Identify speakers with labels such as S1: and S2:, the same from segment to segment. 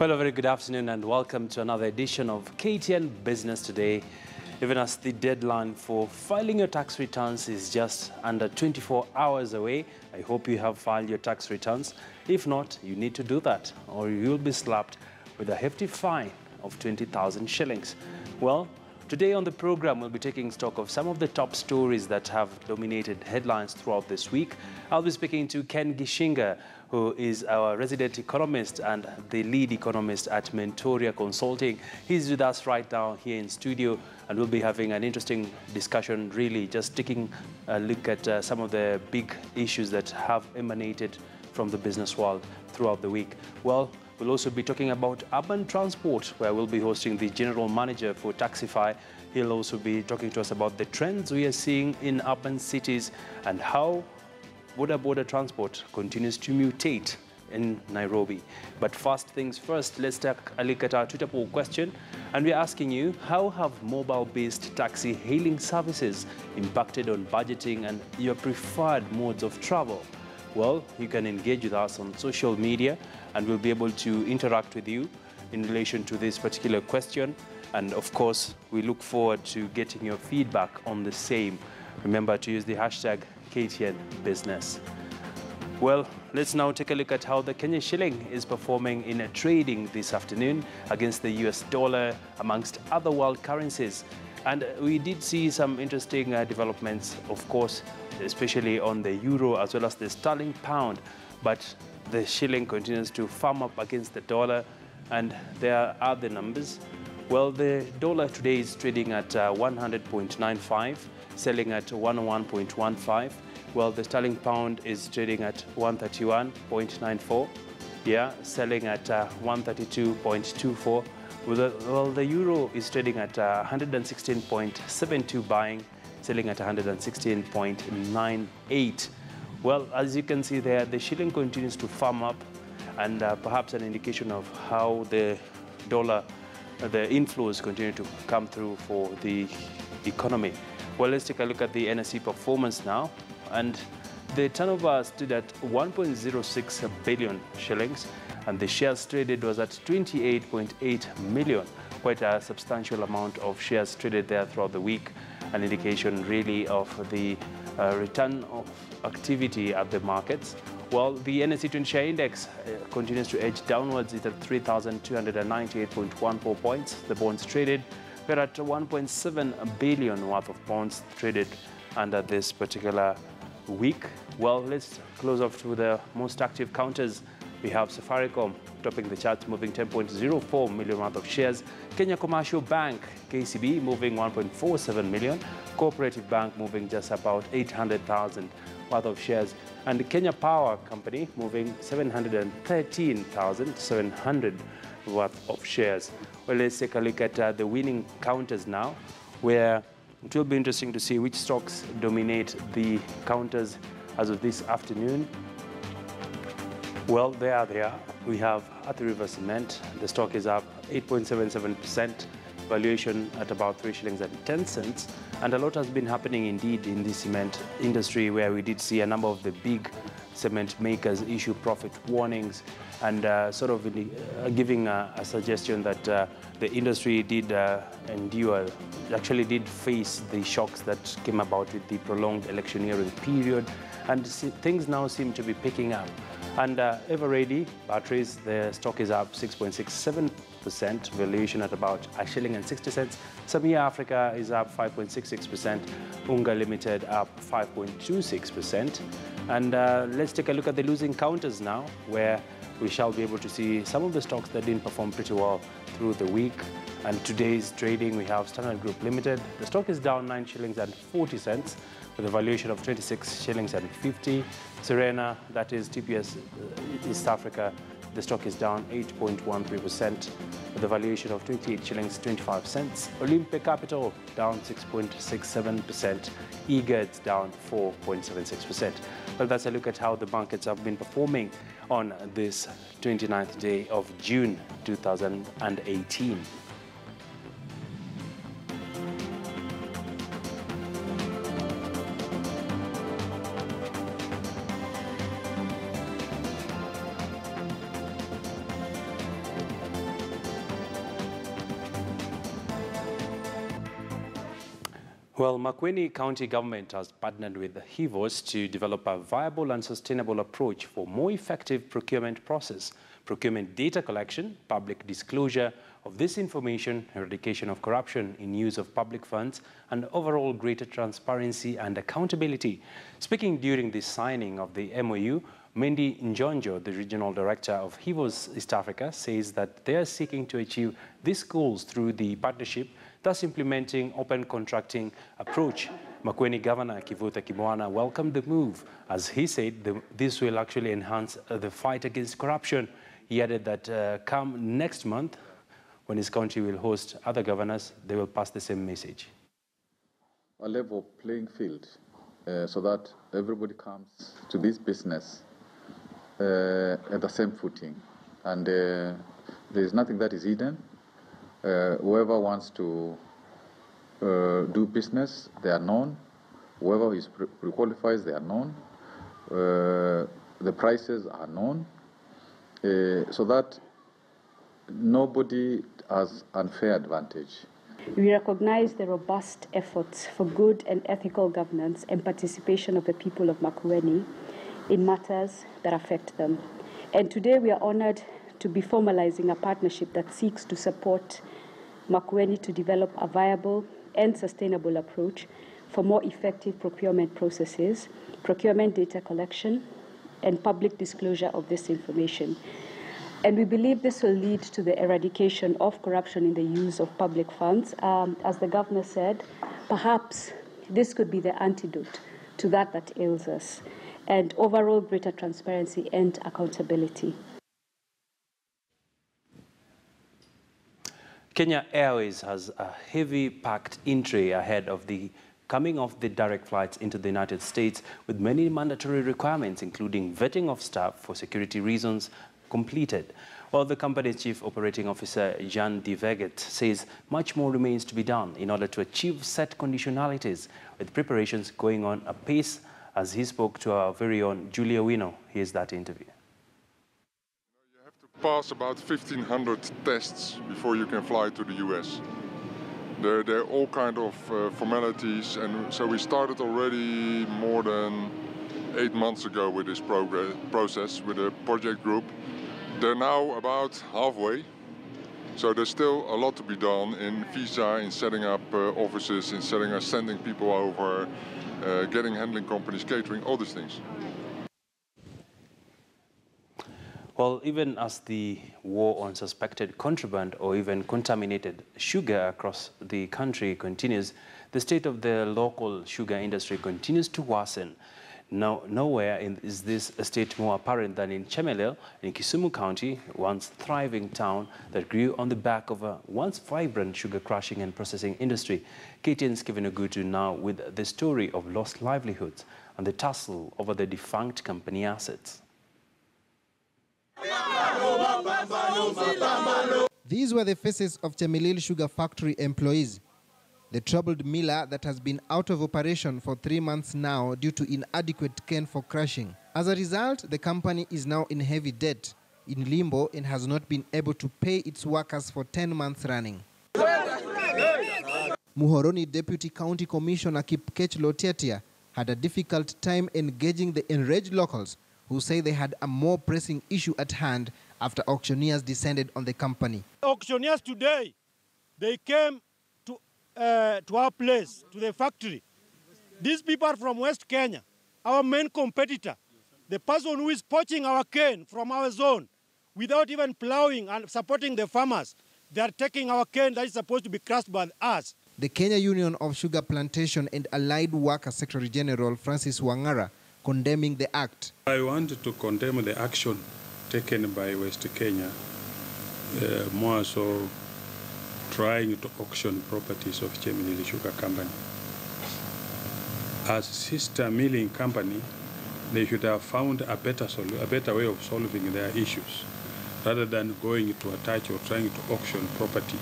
S1: Well, a very good afternoon and welcome to another edition of KTN Business Today. Even as the deadline for filing your tax returns is just under 24 hours away, I hope you have filed your tax returns. If not, you need to do that or you'll be slapped with a hefty fine of 20,000 shillings. Well, today on the program, we'll be taking stock of some of the top stories that have dominated headlines throughout this week. I'll be speaking to Ken Gishinga, who is our resident economist and the lead economist at Mentoria Consulting. He's with us right now here in studio, and we'll be having an interesting discussion, really just taking a look at some of the big issues that have emanated from the business world throughout the week. Well, we'll also be talking about urban transport, where we'll be hosting the general manager for Taxify. He'll also be talking to us about the trends we are seeing in urban cities and how border transport continues to mutate in Nairobi. But first things first, let's take a look at our Twitter poll question. And we're asking you, how have mobile-based taxi hailing services impacted on budgeting and your preferred modes of travel? Well, you can engage with us on social media and we'll be able to interact with you in relation to this particular question. And of course, we look forward to getting your feedback on the same. Remember to use the hashtag KTN Business. Well, let's now take a look at how the Kenya shilling is performing in trading this afternoon against the US dollar, amongst other world currencies. And we did see some interesting developments, of course, especially on the euro as well as the sterling pound. But the shilling continues to firm up against the dollar, and there are the numbers. Well, the dollar today is trading at 100.95, selling at 101.15. Well, the sterling pound is trading at 131.94. Yeah, selling at 132.24. Well, the euro is trading at 116.72 buying, selling at 116.98. Well, as you can see there, the shilling continues to firm up, and perhaps an indication of how the dollar, the inflows continue to come through for the economy. Well, let's take a look at the NSE performance now. And the turnover stood at 1.06 billion shillings, and the shares traded was at 28.8 million. Quite a substantial amount of shares traded there throughout the week, an indication really of the return of activity at the markets. Well, the NSE 20 share index continues to edge downwards. It's at 3,298.14 points. The bonds traded were at 1.7 billion worth of bonds traded under this particular week. Well, let's close off to the most active counters. We have Safaricom topping the charts, moving 10.04 million worth of shares. Kenya Commercial Bank, KCB, moving 1.47 million. Cooperative Bank moving just about 800,000 worth of shares. And Kenya Power Company moving 713,700 worth of shares. Well, let's take a look at the winning counters now, where it will be interesting to see which stocks dominate the counters as of this afternoon. Well, there they are. We have Athi River Cement. The stock is up 8.77%, valuation at about 3 shillings and 10 cents. And a lot has been happening indeed in the cement industry, where we did see a number of the big cement makers issue profit warnings and sort of giving a suggestion that the industry did endure, actually did face the shocks that came about with the prolonged electioneering period. And things now seem to be picking up. And Everready Batteries, the stock is up 6.67%, valuation at about a shilling and 60 cents. Samia Africa is up 5.66%, Unga Limited up 5.26%. And let's take a look at the losing counters now, where we shall be able to see some of the stocks that didn't perform pretty well through the week. And today's trading, we have Standard Group Limited. The stock is down 9 shillings and 40 cents with a valuation of 26 shillings and 50. Serena, that is TPS East Africa, the stock is down 8.13% with a valuation of 28 shillings 25 cents. Olympic Capital down 6.67%. Eagers down 4.76%. Well, that's a look at how the markets have been performing on this 29th day of June 2018. Well, Makueni County government has partnered with HIVOS to develop a viable and sustainable approach for more effective procurement process, procurement data collection, public disclosure of this information, eradication of corruption in use of public funds, and overall greater transparency and accountability. Speaking during the signing of the MOU, Mendy Njonjo, the regional director of HIVOS East Africa, says that they are seeking to achieve these goals through the partnership, thus implementing open contracting approach. Makueni Governor Kivuta Kimwana welcomed the move, as he said this will actually enhance the fight against corruption. He added that come next month, when his country will host other governors, they will pass the same message.
S2: A level playing field so that everybody comes to this business at the same footing. And there is nothing that is hidden. Whoever wants to do business, they are known. Whoever is pre-qualifies, they are known. The prices are known. So that nobody has unfair advantage.
S3: We recognize the robust efforts for good and ethical governance and participation of the people of Makueni in matters that affect them. And today we are honored to be formalizing a partnership that seeks to support Makueni to develop a viable and sustainable approach for more effective procurement processes, procurement data collection, and public disclosure of this information. And we believe this will lead to the eradication of corruption in the use of public funds. As the governor said, perhaps this could be the antidote to that ails us, and overall greater transparency and accountability.
S1: Kenya Airways has a heavy packed in-tray ahead of the coming of the direct flights into the United States, with many mandatory requirements, including vetting of staff for security reasons, completed. While the company's Chief Operating Officer, Jan de Veget, says much more remains to be done in order to achieve set conditionalities, with preparations going on apace, as he spoke to our very own Julia Wino. Here's that interview.
S4: You have to pass about 1,500 tests before you can fly to the US. There are all kind of formalities, and so we started already more than 8 months ago with this process with a project group. They're now about halfway, so there's still a lot to be done in visa, in setting up offices, in sending people over, getting handling companies, catering, all these things.
S1: Well, even as the war on suspected contraband or even contaminated sugar across the country continues, the state of the local sugar industry continues to worsen. Nowhere is this state more apparent than in Chemelil, in Kisumu County, once thriving town that grew on the back of a once vibrant sugar crushing and processing industry. KTN's Kevin Ogutu now with the story of lost livelihoods and the tussle over the defunct company assets.
S5: These were the faces of Chemelil Sugar Factory employees. The troubled miller that has been out of operation for 3 months now due to inadequate cane for crushing. As a result, the company is now in heavy debt, in limbo, and has not been able to pay its workers for 10 months running. Muhoroni Deputy County Commissioner Kipkech Lotetia had a difficult time engaging the enraged locals who say they had a more pressing issue at hand after auctioneers descended on the company.
S6: Auctioneers today, they came to our place, to the factory. These people are from West Kenya, our main competitor. The person who is poaching our cane from our zone without even plowing and supporting the farmers. They are taking our cane that is supposed to be crushed by us.
S5: The Kenya Union of Sugar Plantation and Allied Worker Secretary General Francis Wangara condemning the act.
S7: I wanted to condemn the action taken by West Kenya, more so trying to auction properties of Chemelil Sugar Company. As sister milling company, they should have found a better way of solving their issues, rather than going to attach or trying to auction property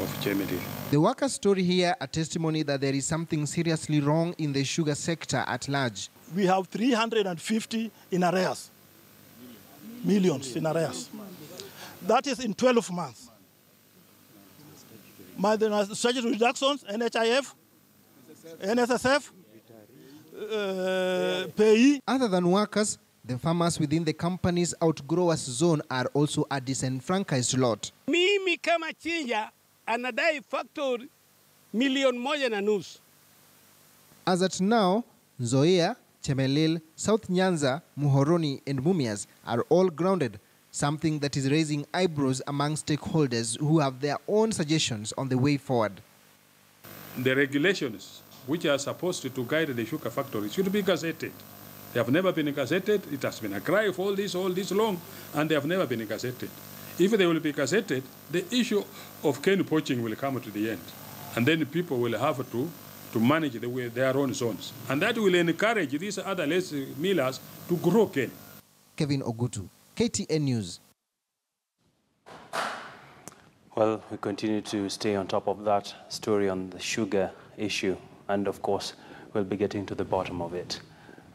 S7: of Chemelil.
S5: The workers' story here, a testimony that there is something seriously wrong in the sugar sector at large.
S6: We have 350 in arrears, millions in arrears. That is in 12 months. By the statutory reductions, NHIF, NSSF, payee.
S5: Other than workers, the farmers within the company's outgrowers zone are also a disenfranchised lot.
S6: Mimi kama chinja anadai factory $1.5 million.
S5: As at now, Nzoia, Chemelil, South Nyanza, Muhoroni and Mumias are all grounded, something that is raising eyebrows among stakeholders who have their own suggestions on the way forward.
S7: The regulations which are supposed to guide the sugar factories should be gazetted. They have never been gazetted. It has been a cry for all this long, and they have never been gazetted. If they will be gazetted, the issue of cane poaching will come to the end, and then people will have to manage their own zones. And that will encourage these other less millers to grow cane.
S5: Kevin Ogutu, KTN News.
S1: Well, we continue to stay on top of that story on the sugar issue, and of course, we'll be getting to the bottom of it.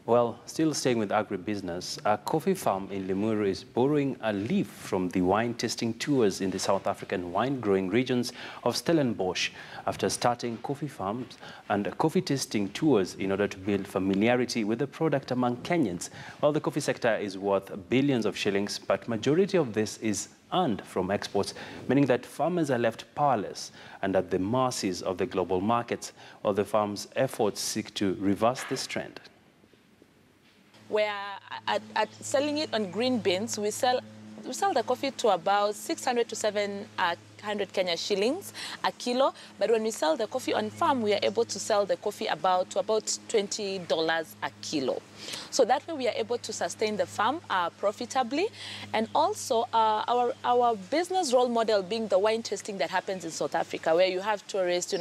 S1: Well, still staying with agribusiness, a coffee farm in Limuru is borrowing a leaf from the wine tasting tours in the South African wine-growing regions of Stellenbosch after starting coffee farms and coffee tasting tours in order to build familiarity with the product among Kenyans. Well, the coffee sector is worth billions of shillings, but majority of this is earned from exports, meaning that farmers are left powerless and at the mercies of the global markets, while the farm's efforts seek to reverse this trend.
S8: We're at selling it on green beans. We sell the coffee to about 600 to 700 Kenya shillings a kilo. But when we sell the coffee on farm, we are able to sell the coffee to about $20 a kilo. So that way we are able to sustain the farm profitably. And also our business role model being the wine tasting that happens in South Africa, where you have tourists,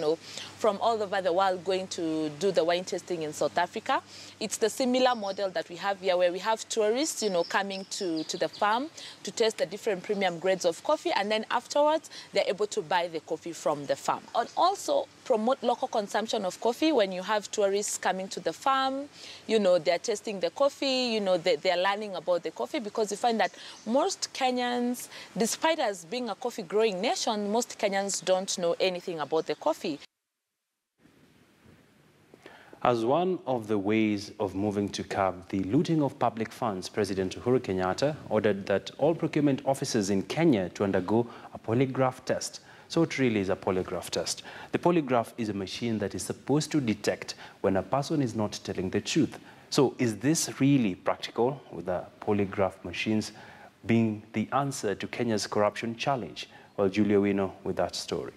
S8: from all over the world going to do the wine tasting in South Africa. It's the similar model that we have here, where we have tourists, coming to the farm to taste the different premium grades of coffee, and then afterwards they're able to buy the coffee from the farm. And also promote local consumption of coffee. When you have tourists coming to the farm, they're tasting the coffee, they're learning about the coffee, because you find that most Kenyans, despite us being a coffee growing nation, most Kenyans don't know anything about the coffee.
S1: As one of the ways of moving to curb the looting of public funds, President Uhuru Kenyatta ordered that all procurement officers in Kenya to undergo a polygraph test. So it really is a polygraph test. The polygraph is a machine that is supposed to detect when a person is not telling the truth. So is this really practical, with the polygraph machines being the answer to Kenya's corruption challenge? Well, Julia Wino with that story.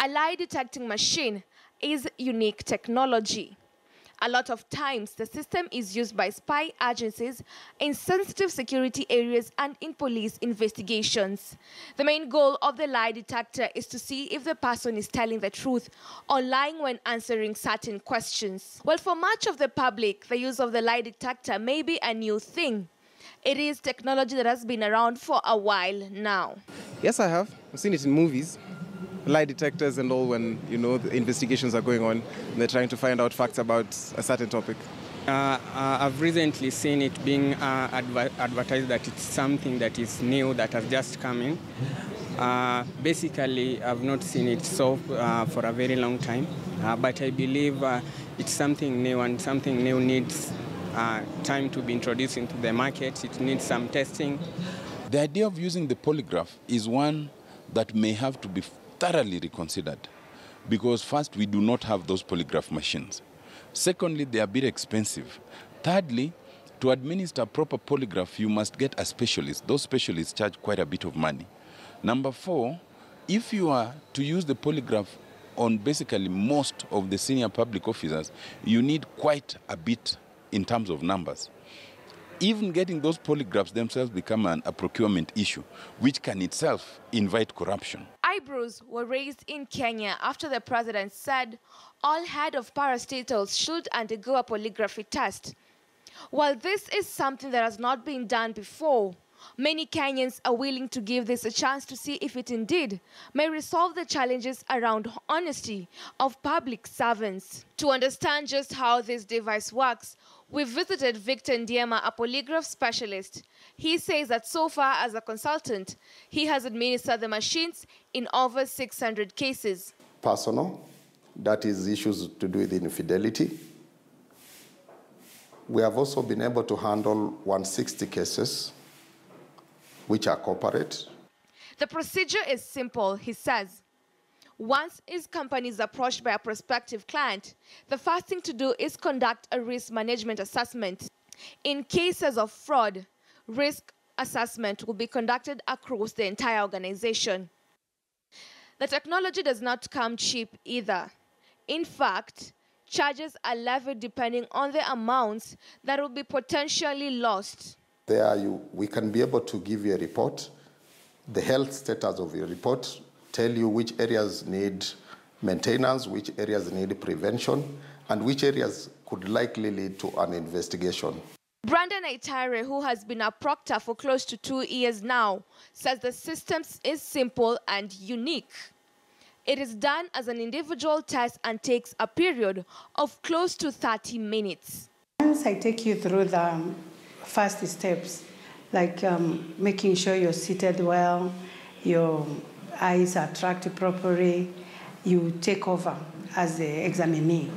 S9: A lie detecting machine is unique technology. A lot of times, the system is used by spy agencies in sensitive security areas and in police investigations. The main goal of the lie detector is to see if the person is telling the truth or lying when answering certain questions. Well, for much of the public, the use of the lie detector may be a new thing. It is technology that has been around for a while now.
S10: Yes, I have. I've seen it in movies. Lie detectors and all, when the investigations are going on and they're trying to find out facts about a certain topic.
S11: I've recently seen it being advertised that it's something that is new, that has just come in. Basically, I've not seen it for a very long time, but I believe it's something new, and something new needs time to be introduced into the market. It needs some testing.
S12: The idea of using the polygraph is one that may have to be thoroughly reconsidered, because first, we do not have those polygraph machines. Secondly, they are a bit expensive. Thirdly, to administer proper polygraph, you must get a specialist. Those specialists charge quite a bit of money. Number 4, if you are to use the polygraph on basically most of the senior public officers, you need quite a bit in terms of numbers. Even getting those polygraphs themselves become a procurement issue, which can itself invite corruption.
S9: Eyebrows were raised in Kenya after the president said all head of parastatals should undergo a polygraphy test. While this is something that has not been done before, many Kenyans are willing to give this a chance to see if it indeed may resolve the challenges around honesty of public servants. To understand just how this device works, We visited Victor Ndiema, a polygraph specialist. He says that so far as a consultant, he has administered the machines in over 600 cases.
S13: Personal, that is issues to do with infidelity. We have also been able to handle 160 cases, which are corporate.
S9: The procedure is simple, he says. Once his company is approached by a prospective client, the first thing to do is conduct a risk management assessment. In cases of fraud, risk assessment will be conducted across the entire organization. The technology does not come cheap either. In fact, charges are levied depending on the amounts that will be potentially lost.
S13: We can be able to give you a report, the health status of your report, tell you which areas need maintenance, which areas need prevention, and which areas could likely lead to an investigation.
S9: Brandon Aitare, who has been a proctor for close to 2 years now, says the system is simple and unique. It is done as an individual test and takes a period of close to 30 minutes.
S14: Once I take you through the first steps, like making sure you're seated well, your eyes are tracked properly, you take over as the examinee.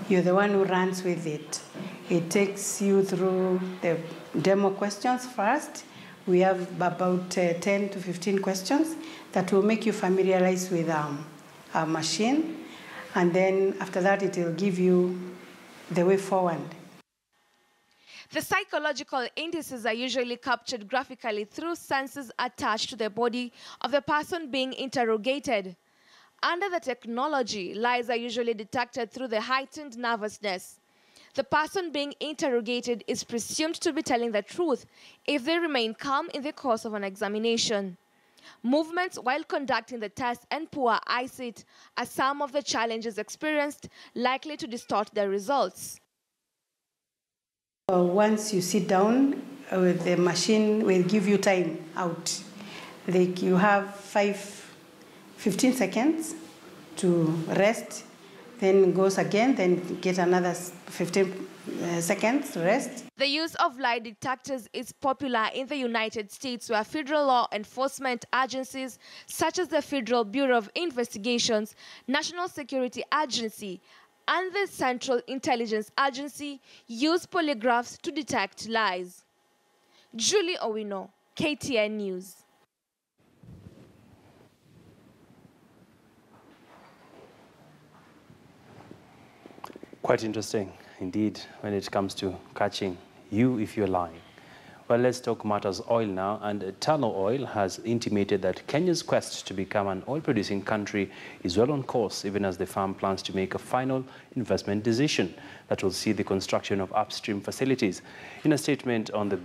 S14: You're the one who runs with it. It takes you through the demo questions first. We have about 10 to 15 questions that will make you familiarize with our machine. And then after that, it will give you the way forward.
S9: The psychological indices are usually captured graphically through sensors attached to the body of the person being interrogated. Under the technology, lies are usually detected through the heightened nervousness. The person being interrogated is presumed to be telling the truth if they remain calm in the course of an examination. Movements while conducting the test and poor eyesight are some of the challenges experienced, likely to distort the results.
S14: Once you sit down, the machine will give you time out. You have 15 seconds to rest, then goes again, then get another 15 seconds to rest.
S9: The use of lie detectors is popular in the United States, where federal law enforcement agencies such as the Federal Bureau of Investigations, National Security Agency, and the Central Intelligence Agency use polygraphs to detect lies. Julie Owino, KTN News.
S1: Quite interesting indeed when it comes to catching you if you're lying. Well, let's talk matters oil now. And Tano Oil has intimated that Kenya's quest to become an oil-producing country is well on course, even as the firm plans to make a final investment decision that will see the construction of upstream facilities. In a statement, on the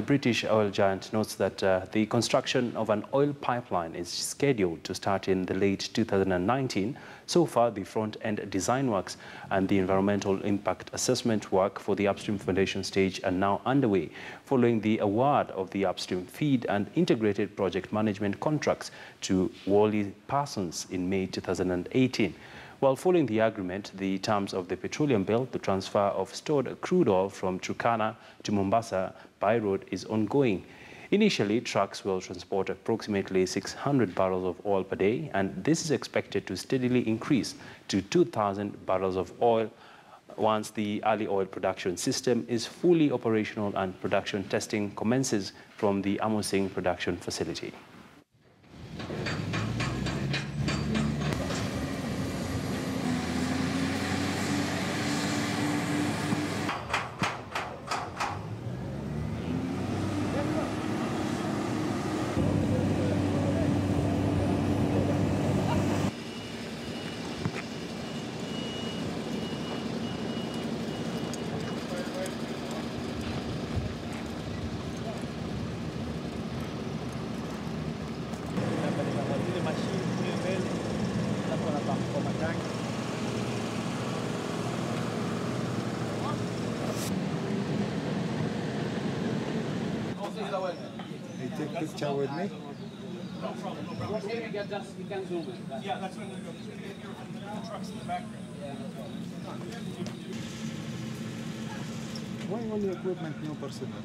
S1: British oil giant notes that the construction of an oil pipeline is scheduled to start in the late 2019. So far, the front-end design works and the environmental impact assessment work for the upstream foundation stage are now underway, following the award of the upstream feed and integrated project management contracts to Wally Parsons in May 2018. While following the agreement, the terms of the petroleum bill, the transfer of stored crude oil from Turkana to Mombasa by road is ongoing. Initially, trucks will transport approximately 600 barrels of oil per day, and this is expected to steadily increase to 2,000 barrels of oil once the early oil production system is fully operational and production testing commences from the Amosing production facility.
S15: Take a picture with me.
S16: Yeah, that's when the truck's in the background.
S15: Why only equipment, no personnel?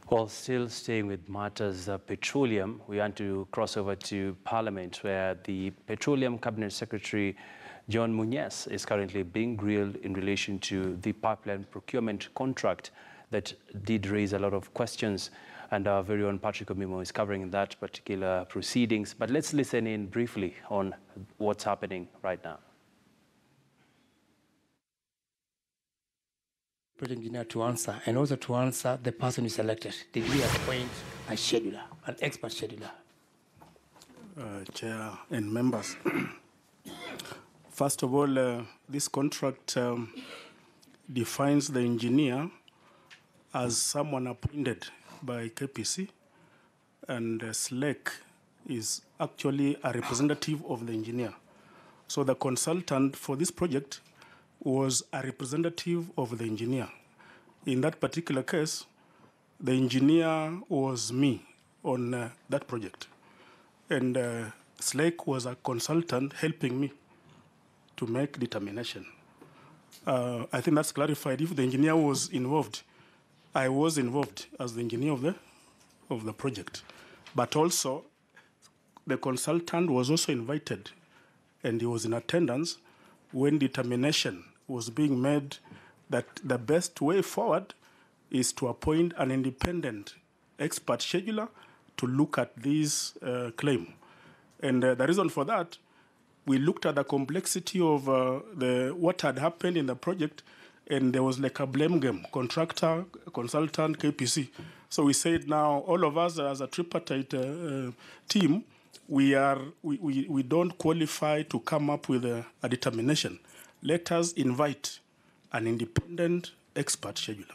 S1: Well, still staying with matters petroleum, we want to cross over to Parliament, where the Petroleum Cabinet Secretary John Muñez is currently being grilled in relation to the pipeline procurement contract that did raise a lot of questions. And our very own Patrick Omimo is covering that particular proceedings. But let's listen in briefly on what's happening right now.
S17: Project engineer to answer, and also to answer the person who selected. Did we appoint a scheduler, an expert scheduler?
S18: Chair and members. First of all, this contract defines the engineer as someone appointed by KPC, and SLEC is actually a representative of the engineer. So the consultant for this project was a representative of the engineer. In that particular case, the engineer was me on that project. And SLEC was a consultant helping me to make determination. I think that's clarified. If the engineer was involved, I was involved as the engineer of the project. But also, the consultant was also invited, and he was in attendance when determination was being made that the best way forward is to appoint an independent expert scheduler to look at this claim. And the reason for that, we looked at the complexity of what had happened in the project, and there was like a blame game, contractor, consultant, KPC. So we said now, all of us as a tripartite team, we don't qualify to come up with a determination. Let us invite an independent expert scheduler.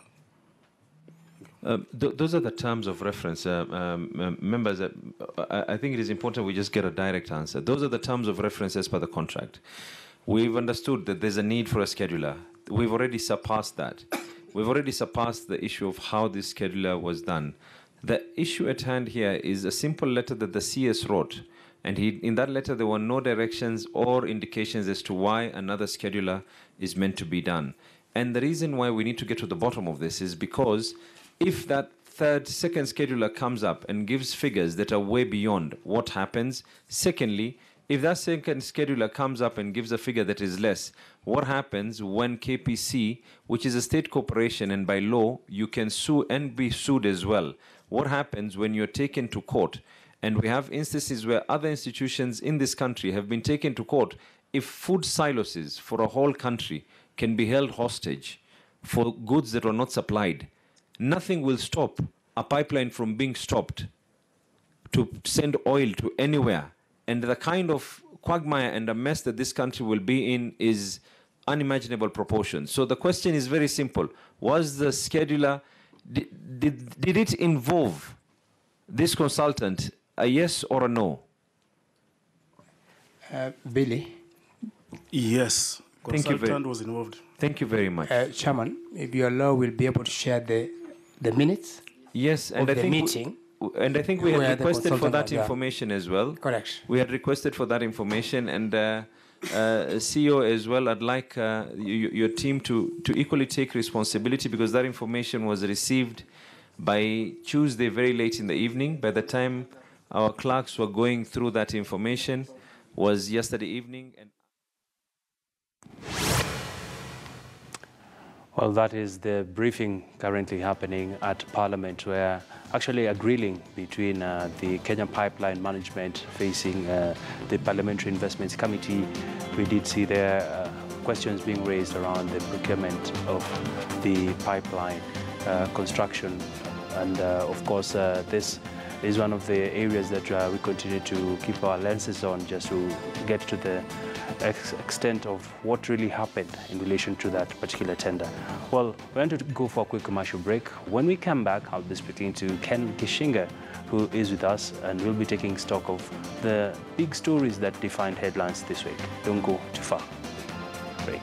S19: Those are the terms of reference. Members, I think it is important we just get a direct answer. Those are the terms of reference as per the contract. We've understood that there's a need for a scheduler. We've already surpassed that. We've already surpassed the issue of how this scheduler was done. The issue at hand here is a simple letter that the CS wrote. And in that letter, there were no directions or indications as to why another scheduler is meant to be done. And the reason why we need to get to the bottom of this is because if that second scheduler comes up and gives figures that are way beyond what happens, secondly, if that second scheduler comes up and gives a figure that is less, what happens when KPC, which is a state corporation and by law, you can sue and be sued as well? What happens when you're taken to court? And we have instances where other institutions in this country have been taken to court. If food silos for a whole country can be held hostage for goods that are not supplied, nothing will stop a pipeline from being stopped to send oil to anywhere. And the kind of quagmire and a mess that this country will be in is unimaginable proportions. So the question is very simple. Was the scheduler, did it involve this consultant, a yes or a no?
S17: Billy?
S18: Yes.
S19: Thank you
S18: Consultant was involved.
S19: Thank you very much.
S17: Chairman, if you allow, we'll be able to share the minutes
S19: yes, and
S17: of
S19: I
S17: the
S19: think
S17: meeting.
S19: And I think we had requested for that
S17: was,
S19: information as well.
S17: Correct.
S19: We had requested for that information, and CEO as well, I'd like your team to equally take responsibility, because that information was received by Tuesday very late in the evening. By the time our clerks were going through that information was yesterday evening. And
S1: well, that is the briefing currently happening at Parliament, where actually a grilling between the Kenya Pipeline Management facing the Parliamentary Investments Committee. We did see there questions being raised around the procurement of the pipeline construction. And of course, this is one of the areas that we continue to keep our lenses on, just to get to the extent of what really happened in relation to that particular tender. Well, we're going to go for a quick commercial break. When we come back, I'll be speaking to Ken Gishinga, who is with us, and we'll be taking stock of the big stories that defined headlines this week. Don't go too far. Break.